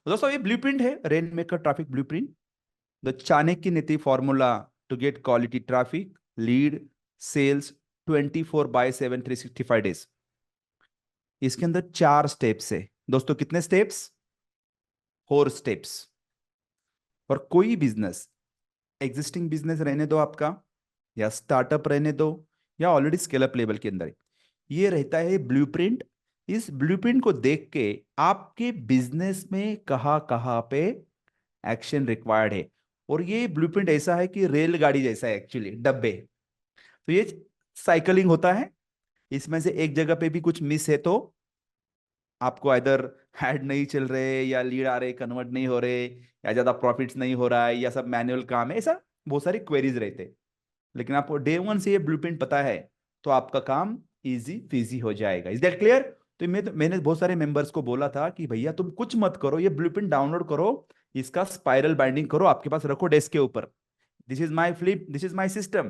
दोस्तों ये ब्लूप्रिंट है, rainmaker traffic blueprint, the Chanakya Niti formula to get quality traffic lead sales 24/7 365 days. इसके अंदर 4 स्टेप्स है दोस्तों। कितने स्टेप्स? 4 स्टेप्स। और कोई बिजनेस, एग्जिस्टिंग बिजनेस रहने दो आपका, या स्टार्टअप रहने दो, या ऑलरेडी स्केल अप लेवल के अंदर है, ये रहता है ब्लूप्रिंट। इस ब्लूप्रिंट को देख के आपके बिजनेस में कहाँ कहाँ पे एक्शन रिक्वायर्ड है। और ये ब्लूप्रिंट ऐसा है कि रेलगाड़ी जैसा है एक्चुअली, डब्बे। तो ये साइकिलिंग होता है, इसमें से एक जगह पे भी कुछ मिस है तो आपको इधर हेड नहीं चल रहे, या लीड आ रहे कन्वर्ट नहीं हो रहे, या ज्यादा प्रॉफिट्स नहीं हो रहा है, या सब मैनुअल काम है, ऐसा बहुत सारी क्वेरीज रहते हैं। लेकिन आपको डे वन से ये ब्लूप्रिंट पता है तो आपका काम इजी फिजी हो जाएगा। Is that clear? तो मैंने बहुत सारे मेंबर्स को बोला था कि भैया तुम कुछ मत करो, ये ब्लूप्रिंट डाउनलोड करो, इसका स्पाइरल बाइंडिंग करो, आपके पास रखो डेस्क के ऊपर। This is my flip, this is my system.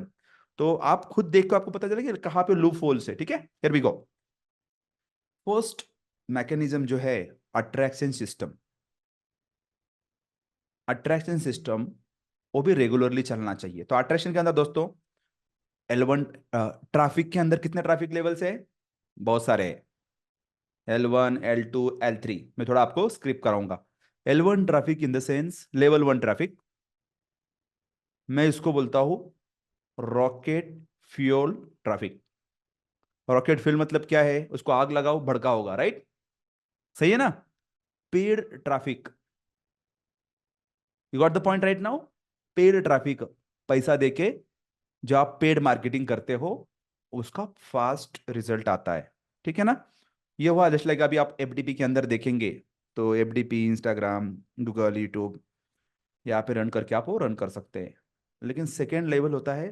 तो आप खुद देख को आपको पता चलेगा कि कहाँ पे लूप होल्स है। ठीक है, here we go. First mechanism जो है, अट्रैक्शन सिस्टम। अट्रैक्शन सिस्टम वो भी रेगुलरली चलना चाहिए। तो अट्रैक्शन के अंदर दोस्तों L1, ट्रैफिक के अंदर कितने ट्रैफिक लेवल्स है? बहुत सारे हैं। L1, L2, L3। मैं थोड़ा आपको स्क्रिप्ट कराऊंगा। L1 traffic in the sense level 1 traffic, मैं इसको बोलता हूं rocket fuel traffic. Rocket fuel मतलब क्या है? उसको आग लगाओ भड़का होगा, राइट? सही है ना? Paid traffic, you got the point right now. Paid traffic, पैसा देके जो आप पेड मार्केटिंग करते हो उसका फास्ट रिजल्ट आता है। ठीक है ना? ये हुआ जस्ट लाइक अभी आप एफडीपी के अंदर देखेंगे तो एफडीपी इंस्टाग्राम, गूगल, यूट्यूब, यहाँ पे रन करके आप वो रन कर सकते हैं। लेकिन सेकेंड लेवल होता है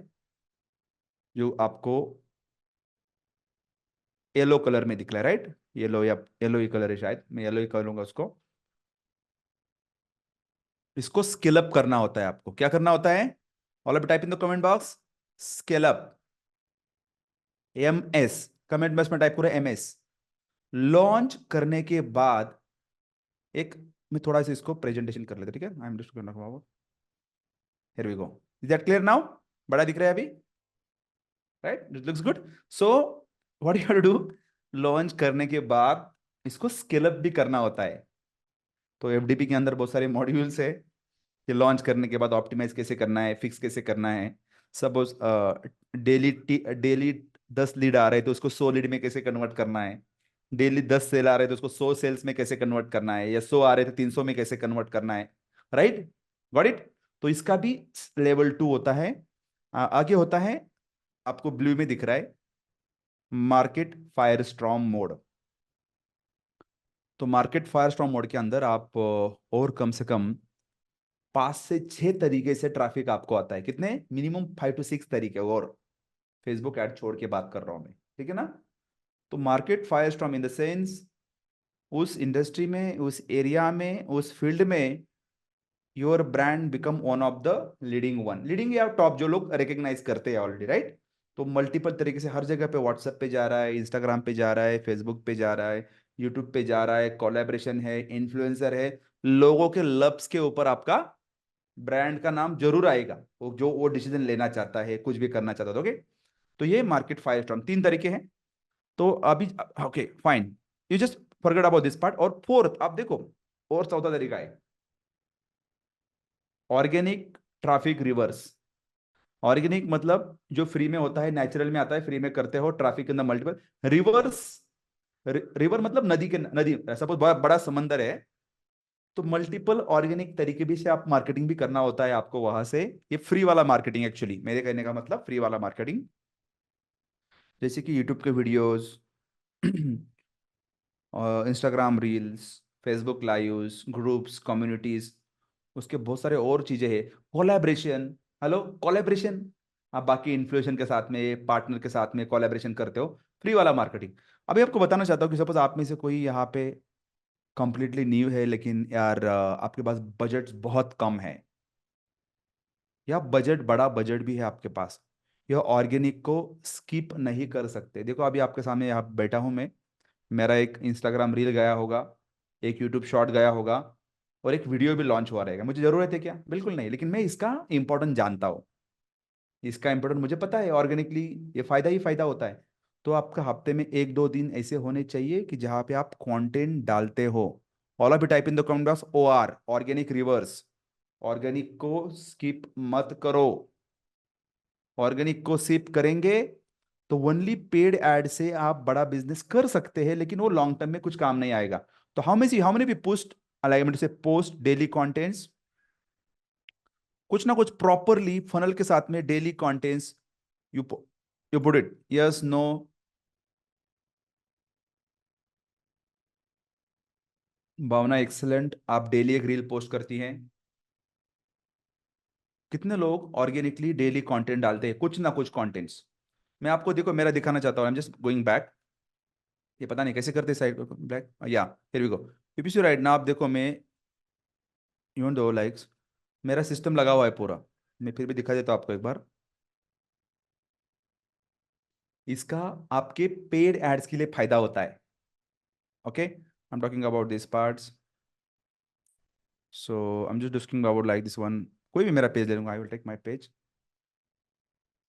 जो आपको येलो कलर में दिख रहा है, राइट? येलो, या येलो ही कलर है शायद, मैं येलो ही करूंगा उसको। इसको स्केल अप करना होता है। आपको क्या करना होता है? All of type in the comment box, scale up. MS, comment box में टाइप करो MS। लॉन्च करने के बाद एक, मैं थोड़ा सा इसको प्रेजेंटेशन कर लेते, ठीक है? I am just going to, here we go. Is that clear now? बड़ा दिख रहा है अभी, right? It looks good. So what you do, launch करने के बाद इसको स्केल अप भी करना होता है। तो एफडीपी के अंदर बहुत सारे मॉड्यूल्स है कि लॉन्च करने के बाद ऑप्टिमाइज कैसे करना है, फिक्स कैसे करना है। सपोज डेली डेली 10 लीड आ रहे हैं तो उसको 100 लीड में कैसे कन्वर्ट करना है। डेली 10 सेल आ रहे हैं तो उसको 100 सेल्स में कैसे कन्वर्ट करना है, या 100 आ रहे थे 300 में कैसे कन्वर्ट करना है, राइट? Got it? तो इसका भी लेवल 2 होता है। आगे होता है, आपको ब्लू में दिख रहा है, मार्केट फायर स्टॉर्म मोड। तो मार्केट फायर स्टॉर्म मोड के अंदर आप और कम से कम 5 से 6 तरीके से ट्रैफिक आपको आता है। कितने? मिनिमम 5 to 6 तरीके। और फेसबुक ऐड छोड़ के बात कर रहा हूं मैं, ठीक है ना? तो market fire storm in the sense, उस इंडस्ट्री में, उस एरिया में, उस फील्ड में your brand become one of the leading one, leading या टॉप, जो लोग रिकग्नाइज करते हैं ऑलरेडी, राइट? तो मल्टीपल तरीके से हर जगह पे, व्हाट्सएप पे जा रहा है, इंस्टाग्राम पे जा रहा है, फेसबुक पे जा रहा है, यूट्यूब पे जा रहा है, कोलैबोरेशन है, इन्फ्लुएंसर है, लोगों के लब्स के ऊपर आपका ब्रांड का नाम जरूर आएगा, वो जो वो डिसीजन लेना चाहता है, कुछ भी करना चाहता है। ओके, तो ये मार्केट फायर स्टॉर्म 3 तरीके हैं। तो अभी okay fine, you just forget about this part. और फोर्थ आप देखो, और चौथा तरीका है ऑर्गेनिक ट्रैफिक रिवर्स। ऑर्गेनिक मतलब जो फ्री में होता है, नेचुरल में आता है, फ्री में करते हो, traffic in the multiple. Reverse, river मतलब नदी के, नदी सपोज बड़ा बड़ा समंदर है, तो मल्टीपल ऑर्गेनिक तरीके भी से आप मार्केटिंग भी करना होता है आपको वहां से। ये फ्री वाला मार्केटिंग, एक्चुअली मेरे कहने का मतलब फ्री वाला मार्केटिंग, जैसे कि यूट्यूब के videos, Instagram reels, Facebook lives, groups, communities, उसके बहुत सारे और चीजें हैं। कोलैबोरेशन, हेलो कोलैबोरेशन, आप बाकी इन्फ्लुएंसर के साथ में, पार्टनर के साथ में कोलैबोरेशन करते हो, फ्री वाला मार्केटिंग। अभी आपको बताना चाहता हूँ कि सपोज आप में से कोई यहाँ पे कंप्लीटली न्यू है, लेकिन यार आपके पास बजट बहुत कम है, या बजट, बड़ा बजट भी है आपके पास, यह ऑर्गेनिक को स्किप नहीं कर सकते। देखो अभी आपके सामने यहाँ बैठा हूँ मैं, मेरा एक इंस्टाग्राम रील गया होगा, एक यूट्यूब शॉर्ट गया होगा, और एक वीडियो भी लॉन्च हुआ रहेगा। मुझे जरूरत है क्या? बिल्कुल नहीं, लेकिन मैं इसका इंपॉर्टेंट जानता हूँ, इसका इंपॉर्टेंट मुझे पता है। ऑर्गेनिकली ये फायदा ही फायदा होता है। तो आपका हफ्ते में 1-2 दिन ऐसे होने चाहिए कि जहां पे आप कंटेंट डालते हो। All of you type in the comment box OR, organic reverse. Organic को स्किप मत करो। ऑर्गेनिक को स्किप करेंगे तो ओनली पेड एड से आप बड़ा बिजनेस कर सकते हैं, लेकिन वो लॉन्ग टर्म में कुछ काम नहीं आएगा। तो हाउ मेनी भी पोस्ट, अलाइनमेंट से पोस्ट डेली कंटेंट्स, कुछ ना कुछ प्रॉपरली फनल के साथ में daily contents. You you put it, yes, no. Bhavna excellent, आप डेली एक रील पोस्ट करती हैं। कितने लोग ऑर्गेनिकली डेली कंटेंट डालते हैं, कुछ ना कुछ कंटेंट्स? मैं आपको देखो मेरा दिखाना चाहता हूँ, I am just going back. ये पता नहीं कैसे करते साइड ब्लैक, या here we go. If you write ना, आप देखो मैं, यू दो लाइक्स, मेरा सिस्टम लगा हुआ है पूरा। मैं फिर भी दिखा देता हूँ आपको एक बार। इसका आपके पेड एड्स के लिए फायदा होता है। Okay, I am talking about this parts. So I am just discussing about like this one. कोई भी मेरा पेज ले लूंगा, I will take my page.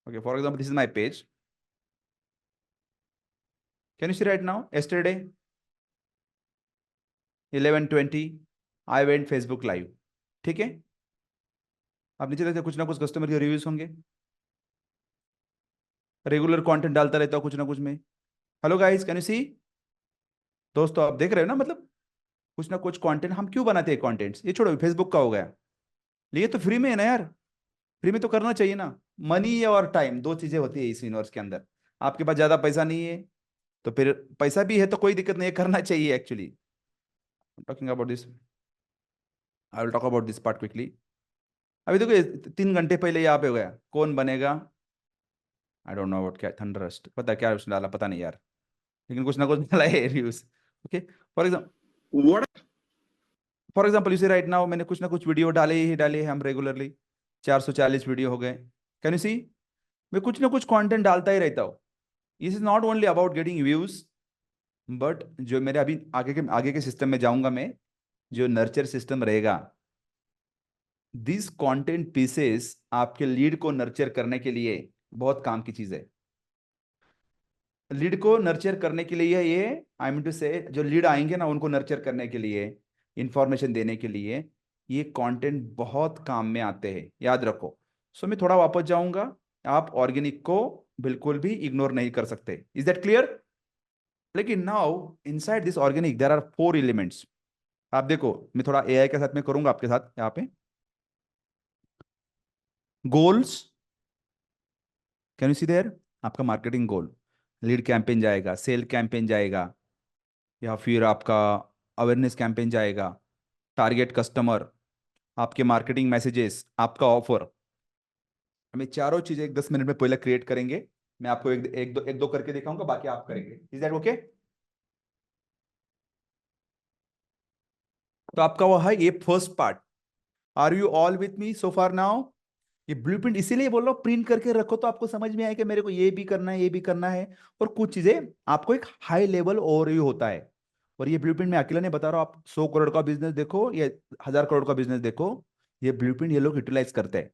Okay, for example this is my page. Can you see right now, yesterday 11:20 I went Facebook live. ठीक है, आप नीचे देखते कुछ ना कुछ कस्टमर के रिव्यूज होंगे। रेगुलर कंटेंट डालता रहता हूँ कुछ ना कुछ में। हेलो गाइस, कैन यू सी? दोस्तों आप देख रहे हो ना, मतलब कुछ ना कुछ कंटेंट हम क्यों बनाते हैं कंटेंट्स? ये छोड़ो, फेसबुक का हो गया, ये तो फ्री में है ना यार। फ्री में तो करना चाहिए ना। मनी और टाइम, दो चीजें होती है इस यूनिवर्स के अंदर। आपके पास ज्यादा पैसा नहीं है तो फिर, पैसा भी है तो कोई दिक्कत नहीं है, करना चाहिए actually. Talking about this, I will talk about this part quickly. अभी देखो, 3 घंटे पहले यहाँ पे हो गया, कौन बनेगा? आई डोंट नो व्हाट, क्या थंडरस्ट, पता है क्या उसने डाला, पता नहीं यार, लेकिन कुछ ना कुछ डाला है reviews. Okay, for example, for example you see right now, मैंने कुछ ना कुछ वीडियो डाले ही डाले हैं हम रेगुलरली। 440 वीडियो हो गए। कैन यू सी? मैं कुछ ना कुछ कंटेंट डालता ही रहता हूँ। Is is not only about getting views, but जो मेरे अभी आगे के सिस्टम में जाऊंगा मैं, जो नर्चर सिस्टम रहेगा, दिस कंटेंट पीसेस आपके लीड को नर्चर करने के लिए बहुत काम की चीज है। लीड को नर्चर करने के लिए ये, आई मीन टू से, जो लीड आएंगे ना उनको नर्चर करने के लिए, इंफॉर्मेशन देने के लिए, ये कंटेंट बहुत काम में आते हैं, याद रखो। सो मैं थोड़ा वापस जाऊंगा। आप ऑर्गेनिक को बिल्कुल भी इग्नोर नहीं कर सकते, इज दैट क्लियर? लेकिन now inside this organic there are 4 elements. आप देखो, मैं थोड़ा AI के साथ में करूंगा आपके साथ यहाँ पे। Goals, can you see there? आपका मार्केटिंग गोल, लीड कैंपेन जाएगा, सेल कैंपेन जाएगा, या फिर आपका अवेयरनेस कैंपेन जाएगा, टारगेट कस्टमर, आपके मार्केटिंग मैसेजेस, आपका ऑफर। हमें चारों चीजें एक 10 मिनट में पहले क्रिएट करेंगे। मैं आपको एक दो करके दिखाऊंगा, बाकी आप करेंगे। Is that okay? तो आपका वो है ये first part. Are you all with me so far now? ये ब्लूप्रिंट इसीलिए बोल रहा हूँ, प्रिंट करके रखो तो आपको समझ में आए कि मेरे को ये भी करना है, ये भी करना है। और कुछ चीजें आपको एक हाई लेवल ओवरव्यू होता है। और ये ब्लूप्रिंट मैं अकेला नहीं बता रहा हूँ, आप 100 करोड़ का बिजनेस देखो या 1000 करोड़ का बिजनेस देखो, ये ब्लूप्रिंट ये लोग यूटिलाइज करते हैं।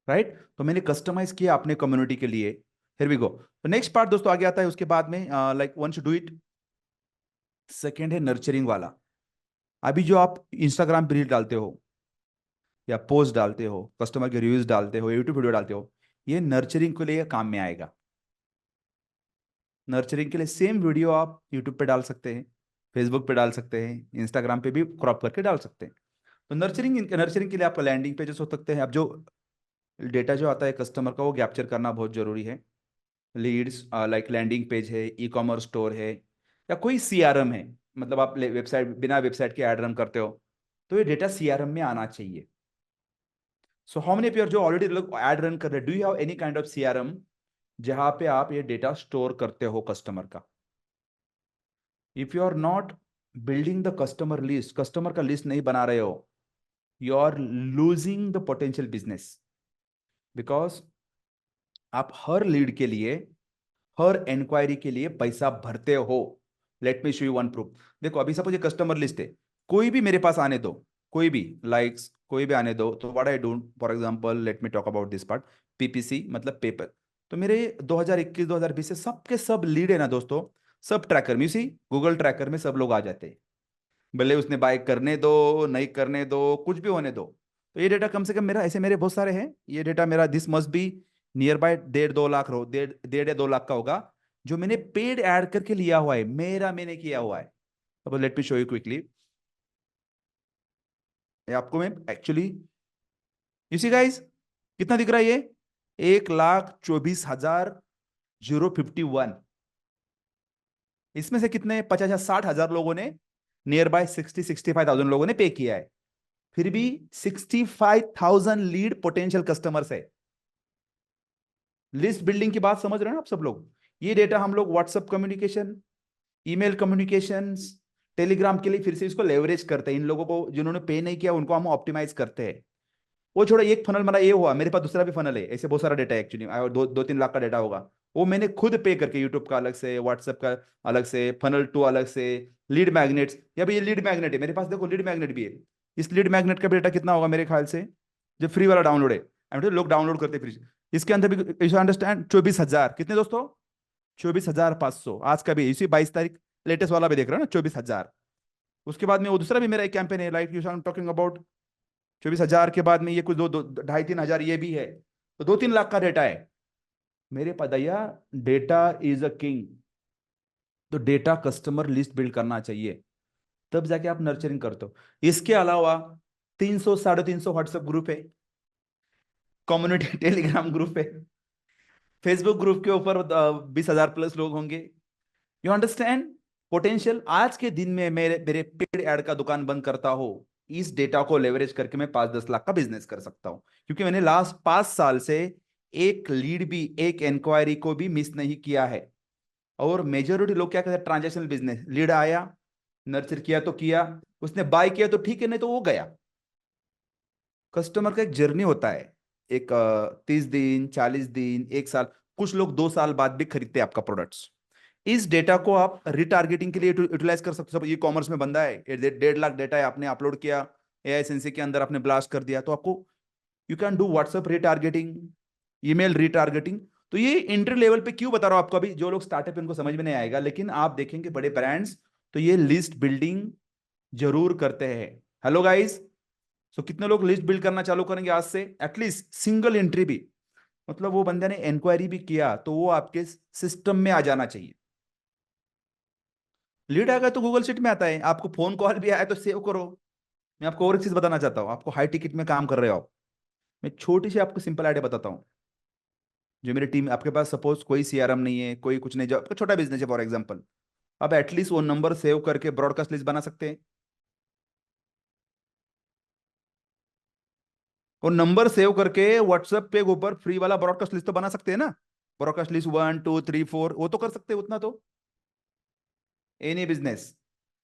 राइट, तो मैंने कस्टमाइज किया अपने कम्युनिटी के लिए। Here we go. तो नेक्स्ट पार्ट दोस्तों आगे आता है उसके बाद में, like one should do it. Second है नर्चरिंग वाला। अभी जो आप इंस्टाग्राम पे रील डालते हो, या पोस्ट डालते हो, कस्टमर के रिव्यूज डालते हो, यूट्यूब वीडियो डालते हो, ये नर्चरिंग के लिए काम में आएगा। नर्चरिंग के लिए सेम वीडियो आप यूट्यूब पे डाल सकते हैं, फेसबुक पे डाल सकते हैं, इंस्टाग्राम पे भी क्रॉप करके डाल सकते हैं। तो नर्चरिंग नर्चरिंग के लिए आपका लैंडिंग पेजेस हो सकते हैं। अब जो डेटा जो आता है कस्टमर का, वो कैप्चर करना बहुत जरूरी है। लीड्स, लाइक लैंडिंग पेज है, ई कॉमर्स स्टोर है, या कोई CRM है, मतलब आप वेबसाइट, बिना वेबसाइट के ऐड रन करते हो, तो ये डेटा CRM में आना चाहिए। सो हाउ मेनी ऑफ जो ऑलरेडी लोग ऐड रन कर रहे हैं, do you have any kind of CRM जहां पे आप ये डेटा स्टोर करते हो कस्टमर का? If you are not building the customer list, customer का लिस्ट नहीं बना रहे हो, you are losing the potential business. Because आप हर लीड के लिए, हर इंक्वायरी के लिए पैसा भरते हो। Let me show you one proof. देखो, अभी सपोज ये कस्टमर लिस्ट है, कोई भी मेरे पास आने दो, कोई भी लाइक्स कोई भी आने दो, तो what I do, for example let me talk about this part, PPC मतलब पेपर। तो मेरे 2021 2020 से सबके सब लीड है ना दोस्तों, सब ट्रैकर में, इसी गूगल ट्रैकर में सब लोग आ जाते हैं। भले उसने बाय करने दो नहीं करने दो, कुछ भी होने दो। तो ये डेटा कम से कम मेरा, ऐसे मेरे बहुत सारे हैं, ये डेटा मेरा this must be nearby 1.5 2 lakh row, 1.5 या 2 लाख का होगा, जो मैंने पेड ऐड करके लिया हुआ है, मेरा मैंने किया हुआ है। अब let me show you quickly, आपको मैं एक्चुअली, यू सी गाइस, कितना दिख रहा है ये, 1,24,051। इसमें से कितने 50 या 60 हजार लोगों ने, नियर बाय 60 65,000 लोगों ने पे किया है। फिर भी 65,000 लीड पोटेंशियल कस्टमर्स है। लिस्ट बिल्डिंग की बात समझ रहे हैं ना आप सब लोग। ये डेटा हम लोग WhatsApp communication, email communications, Telegram के लिए फिर से इसको लेवरेज करते हैं। इन लोगों को जिन्होंने पे नहीं किया उनको हम ऑप्टिमाइज करते हैं। वो छोड़ा, एक फनल मेरा ये हुआ, मेरे पास दूसरा भी फनल है, ऐसे बहुत सारा डेटा है एक्चुअली, 2 3 लाख का डेटा होगा। वो मैंने खुद पे करके, यूट्यूब का अलग से, व्हाट्सएप का अलग से, फनल 2 अलग से, लीड मैग्नेट्स, या भी ये लीड मैग्नेट है मेरे पास, देखो लीड मैग्नेट भी है। इस लीड मैग्नेट का भी डेटा कितना होगा मेरे ख्याल से, जो फ्री वाला डाउनलोड है, लोग डाउनलोड करते फ्री, इसके अंदर भी अंडरस्टैंड 24,000 कितने दोस्तों, 24,500 आज का भी, इसी 22 तारीख लेटेस्ट वाला भी देख रहा है ना, 24,000। उसके बाद में वो दूसरा भी मेरा एक कैंपेन है, लाइक यू टॉकिंग अबाउट, 24,000 के बाद में ये कुछ 2 2 2.5 3 हजार ये भी है, तो 2 3 लाख का डेटा है मेरे पास भैया। Data is a king. तो डेटा कस्टमर लिस्ट बिल्ड करना चाहिए, तब जाके आप नर्चरिंग करते हो। इसके अलावा 300 350 व्हाट्सएप ग्रुप है, कम्युनिटी टेलीग्राम ग्रुप है, फेसबुक ग्रुप के ऊपर 20,000 प्लस लोग होंगे। You understand potential. आज के दिन में मेरे मेरे पेड ऐड का दुकान बंद करता हो, इस डेटा को लेवरेज करके मैं 5 10 लाख का बिजनेस कर सकता हूं, क्योंकि मैंने लास्ट 5 साल से एक लीड भी, एक इंक्वायरी को भी मिस नहीं किया है। और मेजोरिटी लोग क्या करते हैं, ट्रांजेक्शनल बिजनेस, लीड आया, नर्चर किया तो किया, उसने बाय किया तो ठीक है, नहीं तो वो गया। कस्टमर का एक जर्नी होता है, एक 30 दिन 40 दिन 1 साल, कुछ लोग 2 साल बाद भी खरीदते हैं आपका प्रोडक्ट्स। इस डेटा को आप रिटारगेटिंग के लिए यूटिलाइज कर सकते हो। सब ई कॉमर्स में बंदा है, 1.5 लाख डेटा है, आपने अपलोड किया एआई सेंसी के अंदर, आपने ब्लास्ट कर दिया, तो आपको you can do WhatsApp retargeting, email retargeting. तो ये इंटर लेवल पे क्यों बता रहा हूं आपको, अभी जो लोग स्टार्टअप इनको समझ में नहीं आएगा, लेकिन आप देखेंगे बड़े ब्रांड्स तो ये लिस्ट बिल्डिंग जरूर करते हैं। हेलो गाइस, सो कितने लोग लिस्ट बिल्ड करना चालू करेंगे आज से, एटलीस्ट सिंगल एंट्री भी, मतलब वो बंदे ने इंक्वायरी भी किया तो वो आपके सिस्टम में आ जाना चाहिए। लीड आ गया तो गूगल शीट में आता है, आपको फोन कॉल भी आया तो सेव करो। मैं आपको और एक चीज बताना चाहता हूँ, आपको हाई टिकट में काम कर रहे हो आप, मैं छोटी सी आपको सिंपल आइडिया बताता हूँ। जो मेरी टीम, आपके पास सपोज कोई सीआरएम नहीं है, कोई कुछ नहीं, जो आपका छोटा बिजनेस है फॉर एग्जांपल, आप एटलीस्ट वो नंबर सेव करके ब्रॉडकास्ट लिस्ट बना सकते हैं। और नंबर सेव करके व्हाट्सएप पे ऊपर फ्री वाला ब्रॉडकास्ट लिस्ट तो बना सकते हैं ना, ब्रॉडकास्ट लिस्ट 1 2 3 4, वो तो कर सकते हैं उतना तो। एनी बिजनेस,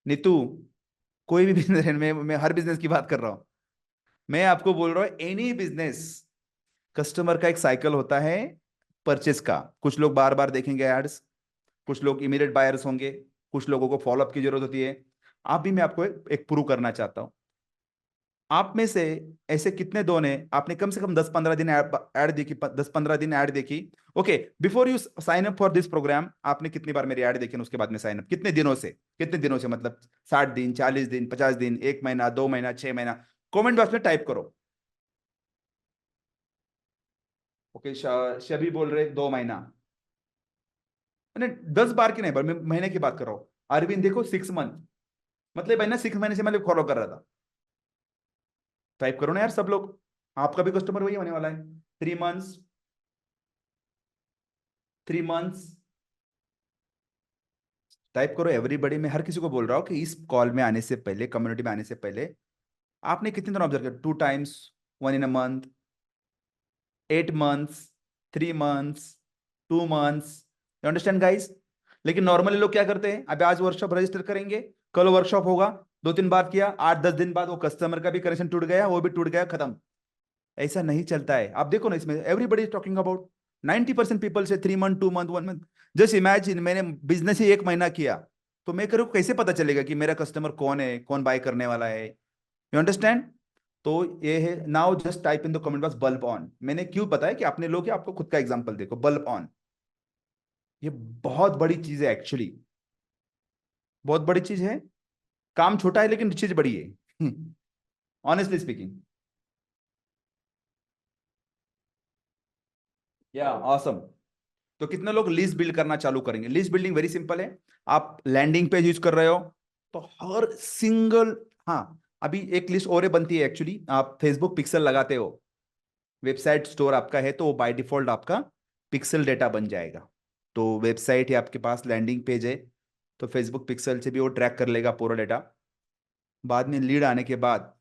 नीतू, कोई भी बिजनेस है, मैं हर बिजनेस की बात कर रहा हूं, मैं आपको बोल रहा हूं एनी बिजनेस, कस्टमर का एक साइकिल होता है परचेस का। कुछ लोग बार बार देखेंगे एड्स, कुछ लोग इमीडिएट बायर्स होंगे, कुछ लोगों को फॉलोअप की जरूरत होती है। आप भी, मैं आपको एक प्रूव करना चाहता हूं। आप में से ऐसे कितने दो ने, आपने कम से कम 10 15 दिन ऐड देखी, 10 15 दिन ऐड देखी, okay, before you sign up for this programme, आपने कितनी बार मेरी ऐड देखी, उसके बाद में साइन अप कितने दिनों से, कितने दिनों से, मतलब 60 दिन 40 दिन 50 दिन, 1 महीना 2 महीना 6 महीना, कमेंट बॉक्स में टाइप करो। ओके, शबी बोल रहे 2 महीना, मैंने 10 बार की नहीं, मैं महीने की बात कर रहा हूँ। अरविंद देखो 6 मंथ, मतलब भाई ना 6 महीने से मैं फॉलो कर रहा था। टाइप करो ना यार सब लोग, आपका भी कस्टमर वही होने वाला है। 3 मंथ्स, 3 मंथ्स, टाइप करो एवरीबडी। मैं हर किसी को बोल रहा हूँ कि इस कॉल में आने से पहले, कम्युनिटी में आने से पहले, आपने कितने दिन ऑब्जर्व किया, 2 times, 1 in a month, 8 months, 3 months, 2 months, you understand guys. लेकिन नॉर्मली लोग क्या करते हैं, अभी आज वर्कशॉप रजिस्टर करेंगे, कल वर्कशॉप होगा, 2 3 बात किया, 8 10 दिन बाद वो कस्टमर का भी कनेक्शन टूट गया, वो भी टूट गया, खत्म। ऐसा नहीं चलता है। आप देखो ना, इसमें everybody is talking about 90% people से 3 month 2 month 1 month. Just imagine, मैंने बिजनेस ही 1 महीना किया, तो मैं करूँ कैसे पता चलेगा कि मेरा कस्टमर कौन है, कौन बाय करने वाला है। You understand? तो ये है, now just type in the comment box bulb on. मैंने क्यों बताया कि आपने लोग आपको खुद का एग्जांपल देखो, बल्ब ऑन। ये बहुत बड़ी चीज है एक्चुअली, बहुत बड़ी चीज है। काम छोटा है लेकिन चीज बड़ी है। Honestly speaking. या ऑसम। तो कितने लोग लिस्ट बिल्ड करना चालू करेंगे? लिस्ट बिल्डिंग वेरी सिंपल है। आप लैंडिंग पेज यूज कर रहे हो तो हर सिंगल, हाँ, अभी एक लिस्ट और बनती है एक्चुअली। आप फेसबुक पिक्सल लगाते हो, वेबसाइट स्टोर आपका है तो वो बाय डिफॉल्ट आपका पिक्सल डेटा बन जाएगा। तो वेबसाइट है आपके पास, लैंडिंग पेज है, तो फेसबुक पिक्सल से भी वो ट्रैक कर लेगा पूरा डेटा। बाद में लीड आने के बाद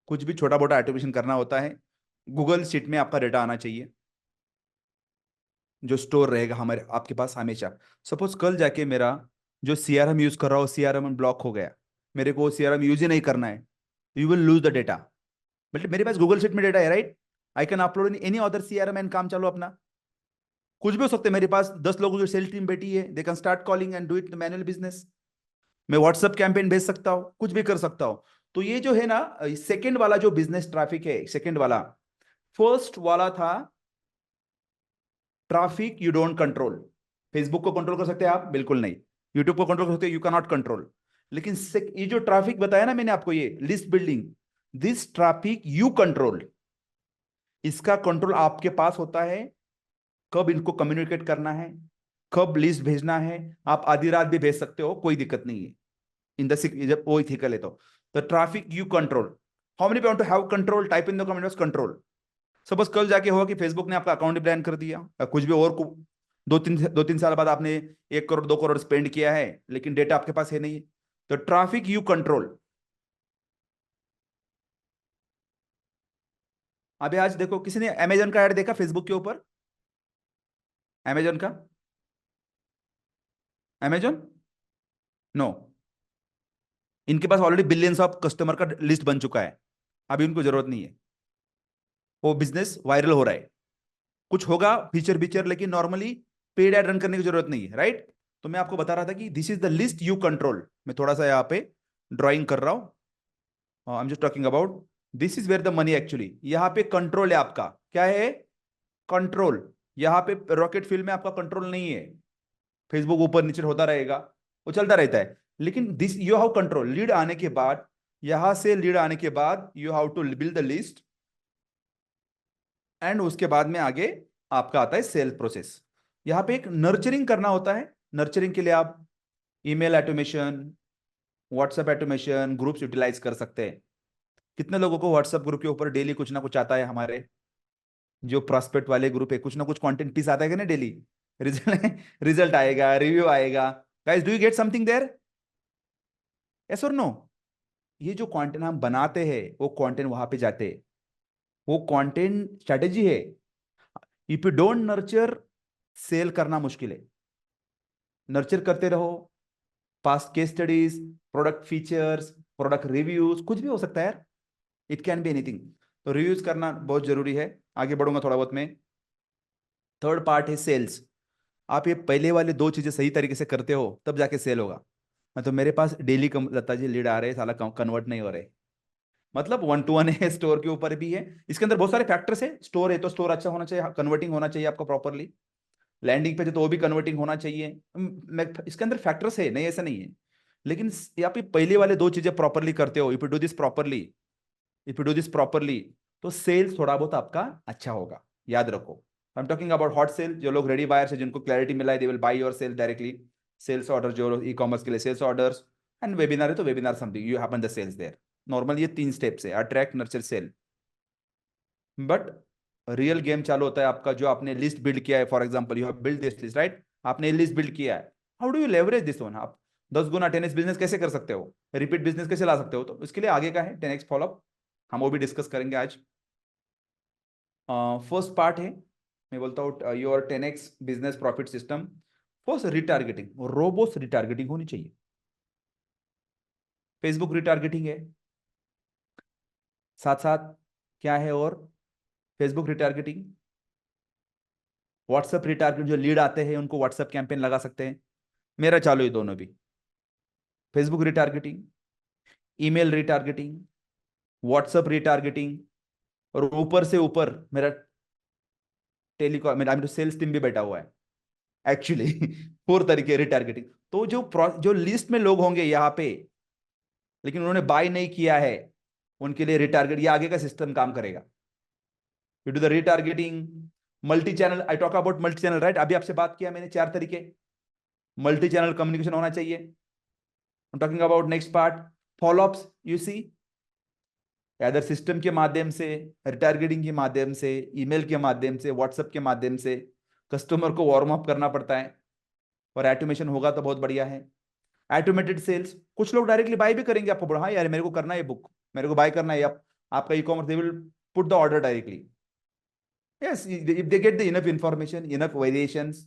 कुछ भी छोटा मोटा ऑटोमेशन करना होता है, गूगल शीट में आपका डेटा आना चाहिए जो स्टोर रहेगा हमारे आपके पास हमेशा। सपोज कल जाके मेरा जो सीआरएम यूज कर रहा हो, सीआरएम ब्लॉक हो गया, मेरे को सीआरएम यूज ही नहीं करना है, you will lose the data. But मेरे पास गूगल शीट में डेटा है, right? I can upload in any other CRM and काम चालू अपना। कुछ भी हो सकता है, मेरे पास 10 लोगों की सेल टीम बैठी है, they can start calling and do it manual business. मैं व्हाट्सएप कैंपेन भेज सकता हूँ, कुछ भी कर सकता हूँ। तो ये जो है ना, सेकंड वाला जो बिजनेस ट्रैफिक है, सेकंड वाला, फर्स्ट वाला था traffic you don't control. Facebook को कंट्रोल कर सकते हैं आप? बिल्कुल नहीं। यूट्यूब को कंट्रोल कर सकते हैं? You can not control. लेकिन ये जो ट्रैफिक बताया ना मैंने आपको, ये list building, this traffic you control, इसका कंट्रोल आपके पास होता है। कब इनको कम्युनिकेट करना है, कब लिस्ट भेजना है, आप आधी रात भी भेज सकते हो, कोई दिक्कत नहीं है। इन द जब वो इथिकल है तो traffic you control. How many want to have control? Type in the comment box control. Suppose कल जाके हुआ कि फेसबुक ने आपका अकाउंट बैन कर दिया, या कुछ भी और को, 2-3 साल बाद आपने 1 करोड़ 2 करोड़ स्पेंड किया है लेकिन डेटा आपके पास है नहीं, तो ट्रैफिक यू कंट्रोल। अभी आज देखो, किसी ने अमेजन का ऐड देखा फेसबुक के ऊपर? अमेजन का, अमेजन, नो। इनके पास ऑलरेडी बिलियंस ऑफ कस्टमर का लिस्ट बन चुका है, अभी उनको जरूरत नहीं है। वो बिजनेस वायरल हो रहा है, कुछ होगा फीचर फीचर, लेकिन नॉर्मली पेड ऐड रन करने की जरूरत नहीं है, राइट? तो मैं आपको बता रहा था कि this is the list you control. मैं थोड़ा सा यहाँ पे ड्राइंग कर रहा हूँ, I am just talking about this is where the money actually. यहाँ पे कंट्रोल है आपका, क्या है? कंट्रोल। यहाँ पे रॉकेट फील्ड में आपका कंट्रोल नहीं है, फेसबुक ऊपर नीचे होता रहेगा, वो चलता रहता है। लेकिन this you have control. Lead आने के बाद, यहां से लीड आने के बाद you have to build the list, and उसके बाद में आगे आपका आता है सेल प्रोसेस। यहाँ पे एक नर्चरिंग करना होता है। नर्चरिंग के लिए आप email automation, WhatsApp automation, groups utilise कर सकते हैं। कितने लोगों को व्हाट्सएप ग्रुप के ऊपर डेली कुछ ना कुछ आता है? हमारे जो प्रोस्पेक्ट वाले ग्रुप है, कुछ ना कुछ कंटेंट पीस आता है कि नहीं डेली? रिजल्ट रिजल्ट आएगा, रिव्यू आएगा। Guys, do you get something there? Yes और नो? ये जो कंटेंट हम बनाते हैं, वो कंटेंट वहां पे जाते हैं, वो कंटेंट स्ट्रेटेजी है। If you don't nurture, sale करना मुश्किल है। नर्चर करते रहो, past case studies, product features, product reviews, कुछ भी हो सकता है यार, इट कैन बी एनीथिंग। तो रिव्यूज करना बहुत जरूरी है। आगे बढ़ूंगा थोड़ा बहुत में। थर्ड पार्ट है सेल्स। आप ये पहले वाले दो चीजें सही तरीके से करते हो तब जाके सेल होगा। मतलब मेरे पास डेली लता जी लीड आ रहे हैं, साला कन्वर्ट नहीं हो रहे। मतलब 1-to-1 है, स्टोर के ऊपर भी है, इसके अंदर बहुत सारे फैक्टर्स है। स्टोर है तो स्टोर अच्छा होना चाहिए, कन्वर्टिंग होना चाहिए आपका प्रॉपरली। लैंडिंग पे तो वो भी कन्वर्टिंग होना चाहिए। इसके अंदर फैक्टर्स है, नहीं ऐसा नहीं है। लेकिन यहाँ पे पहले वाले दो चीजें प्रॉपरली करते हो, if you do this properly, if you do this properly, तो सेल्स थोड़ा बहुत आपका अच्छा होगा। याद रखो, I am talking about hot sale. जो लोग रेडी बायर्स है, जिनको क्लैरिटी मिला है, they will buy your sale directly. Sales order, जो ई कॉमर्स के लिए सेल्स ऑर्डर्स, एंड वेबिनार है तो webinar something you happen the sales there. Normal ये 3 स्टेप्स है, attract, nurture, sale. But real game चालू होता है आपका, जो आपने लिस्ट बिल्ड किया है। For example, you have build this list, right? आपने लिस्ट बिल्ड किया है, how do you leverage this one? आप 10 गुना 10x बिजनेस कैसे कर सकते हो, रिपीट बिजनेस कैसे ला सकते हो? तो इसके लिए आगे का है 10x फॉलोअप, हम वो भी डिस्कस करेंगे आज। फर्स्ट पार्ट है, मैं बोलता हूँ your 10x business profit system. First, retargeting, रोबोस रिटारगेटिंग होनी चाहिए। फेसबुक रिटारगेटिंग है, साथ साथ क्या है और? फेसबुक रिटारगेटिंग, व्हाट्सएप रिटारगेट, जो लीड आते हैं उनको व्हाट्सएप कैंपेन लगा सकते हैं। मेरा चालू है दोनों भी। Facebook retargeting, email retargeting, WhatsApp retargeting, और ऊपर से ऊपर मेरा टेलीकॉम, मेरा सेल्स टीम भी बैठा हुआ है एक्चुअली। 4 तरीके रिटारगेटिंग। तो जो लिस्ट में लोग होंगे यहाँ पे, लेकिन उन्होंने बाय नहीं किया है, उनके लिए रिटारगेट, ये आगे का सिस्टम काम करेगा। You do the retargeting, multi channel, I talk about multi channel, right? अभी आपसे बात किया मैंने 4 तरीके, मल्टी चैनल कम्युनिकेशन होना चाहिए। Talking about next part, follow ups, you see, other system के माध्यम से, रिटारगेटिंग के माध्यम से, ईमेल के माध्यम से, व्हाट्सएप के माध्यम से कस्टमर को वार्म अप करना पड़ता है, और ऑटोमेशन होगा तो बहुत बढ़िया है। ऑटोमेटेड सेल्स, कुछ लोग डायरेक्टली बाय भी करेंगे आपको, बोला हाँ यार मेरे को करना है बुक, मेरे को बाय करना है, आपका e commerce, they will put the order directly. Yes, if they get the enough information, enough variations,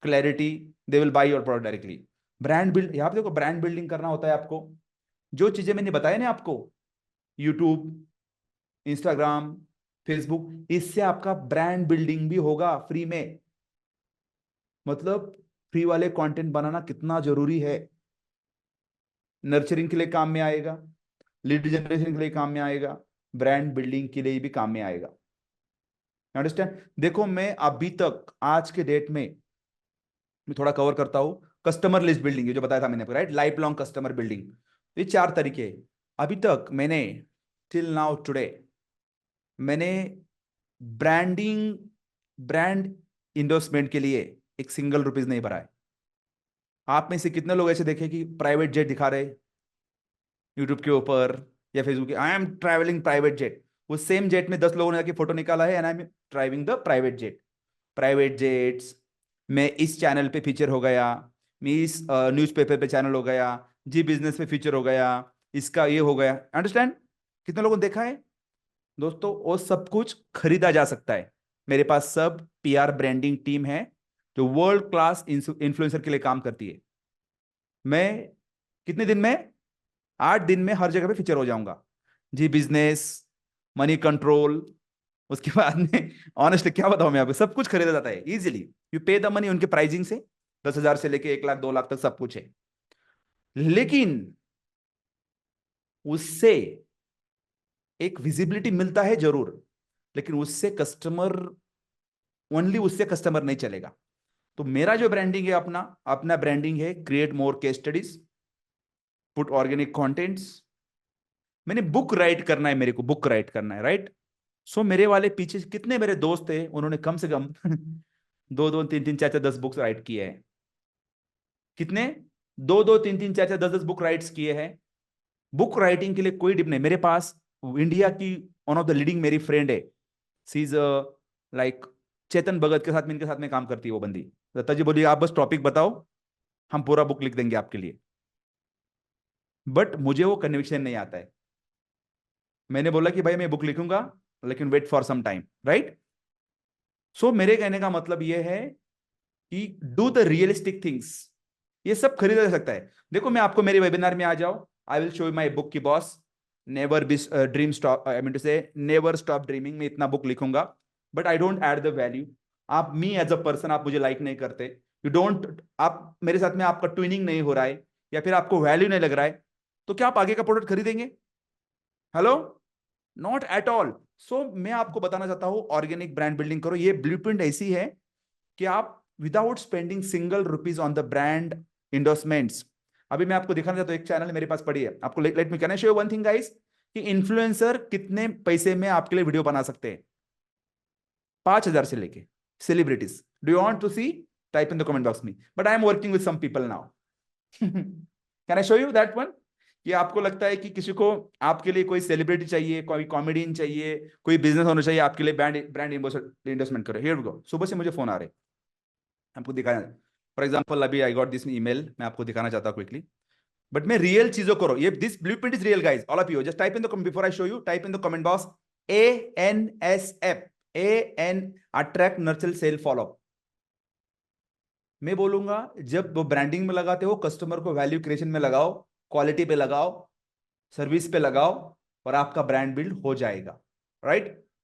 clarity, they will buy your product directly. Brand build, यहाँ पे देखो ब्रांड बिल्डिंग करना होता है आपको, जो चीजें मैंने बताया ना आपको, यूट्यूब, इंस्टाग्राम, फेसबुक, इससे आपका ब्रांड बिल्डिंग भी होगा फ्री में। मतलब फ्री वाले कंटेंट बनाना कितना जरूरी है, नर्चरिंग के लिए काम में आएगा, लीड जनरेशन के लिए काम में आएगा, ब्रांड बिल्डिंग के लिए भी काम में आएगा। अंडरस्टैंड? देखो मैं अभी तक आज के डेट में मैं थोड़ा कवर करता हूं, कस्टमर लिस्ट बिल्डिंग, ये जो बताया था मैंने आपको, right? Life long customer building, ये 4 तरीके हैं। अभी तक मैंने टिल नाउ टुडे मैंने ब्रांडिंग, ब्रांड इंडोर्समेंट के लिए एक सिंगल रुपीज नहीं भरा है। आप में से कितने लोग ऐसे देखे कि प्राइवेट जेट दिखा रहे यूट्यूब के ऊपर या फेसबुक के, I am travelling private jet, वो सेम जेट में 10 लोगों ने जाके फोटो निकाला है, and I am driving the private jet. Private jets में इस चैनल पे फीचर हो गया, मैं इस न्यूज़पेपर पे चैनल हो गया, जी बिजनेस पे फीचर हो गया, इसका ये हो गया। अंडरस्टैंड? कितने लोगों ने देखा है दोस्तों? वो सब कुछ खरीदा जा सकता है। मेरे पास सब पीआर ब्रांडिंग टीम है जो वर्ल्ड क्लास इन्फ्लुएंसर के लिए काम करती है। मैं कितने दिन में, 8 दिन में हर जगह पे फीचर हो जाऊंगा, जी बिजनेस, मनी कंट्रोल, उसके बाद में ऑनेस्टली क्या बताऊं मैं आपको, सब कुछ खरीदा जाता है इजीली। यू पे द मनी उनके प्राइसिंग से, 10,000 से लेके 1 लाख 2 लाख तक सब कुछ है। लेकिन उससे एक विजिबिलिटी मिलता है जरूर, लेकिन उससे कस्टमर, ओनली उससे कस्टमर नहीं चलेगा। तो मेरा जो ब्रांडिंग है, अपना अपना ब्रांडिंग है, create more case studies, put organic contents. मैंने बुक राइट करना है, मेरे को बुक राइट करना है, राइट? सो मेरे वाले पीछे कितने मेरे दोस्त थे, उन्होंने कम से कम 2 2 3 3 4 4 10 बुक्स राइट किए हैं। कितने? 2 2 3 3 4 4 10 10 बुक राइट्स किए हैं। बुक राइटिंग के लिए कोई डिप नहीं मेरे पास। इंडिया की वन ऑफ द लीडिंग मेरी फ्रेंड है, सी इज लाइक चेतन भगत के साथ में, इनके साथ में काम करती है वो बंदी। दत्ता जी बोलिए आप बस टॉपिक बताओ, हम पूरा बुक लिख देंगे आपके लिए। बट मुझे वो कन्विक्शन नहीं आता है। मैंने बोला कि भाई मैं बुक लिखूंगा, लेकिन wait for some time, right? So मेरे कहने का मतलब ये है कि डू द रियलिस्टिक थिंग्स। ये सब खरीदा जा सकता है। देखो मैं आपको मेरे वेबिनार में आ जाओ, I will show you my book की boss, never be dream stop, I mean to say never stop dreaming. मैं इतना बुक लिखूंगा, but I don't add the value. आप मी एज अ पर्सन, आप मुझे लाइक नहीं करते, यू डोंट, आप मेरे साथ में आपका ट्विनिंग नहीं हो रहा है, या फिर आपको वैल्यू नहीं लग रहा है, तो क्या आप आगे का प्रोडक्ट खरीदेंगे? Hello, not at all. So मैं आपको बताना चाहता हूं, ऑर्गेनिक ब्रांड बिल्डिंग करो। ये ब्लूप्रिंट ऐसी है कि आप without spending single rupees on the brand endorsements. अभी मैं आपको दिखाना चाहता हूं, एक चैनल मेरे पास पड़ी है आपको, let me can I show you one thing guys, कि इन्फ्लुएंसर कितने पैसे में आपके लिए वीडियो बना सकते हैं, 5,000 से लेके celebrities. Do you want to see? Type in the comment box में, but I am working with some people now. Can I show you that one? कि आपको लगता है कि किसी को, आपके लिए कोई सेलिब्रिटी चाहिए, कोई कॉमेडियन चाहिए, कोई बिजनेस होना चाहिए, आपके लिए ब्रांड ब्रांड इन्वेस्टमेंट करो। Here we go. सुबह से मुझे फोन आ रहे हैं, आपको दिखाना। फॉर एग्जांपल अभी आई गॉट दिस ईमेल, मैं आपको दिखाना चाहता हूं क्विकली। बट मैं रियल चीजों करो, ये this blueprint is real guys, all of you just type in the, before I show you, type in the comment box ANSF, AN, attract nurture sale follow. मैं बोलूंगा जब वो ब्रांडिंग में लगाते हो, कस्टमर को वैल्यू क्रिएशन में लगाओ, क्वालिटी पे लगाओ, सर्विस पे लगाओ, और आपका ब्रांड बिल्ड हो जाएगा, राइट?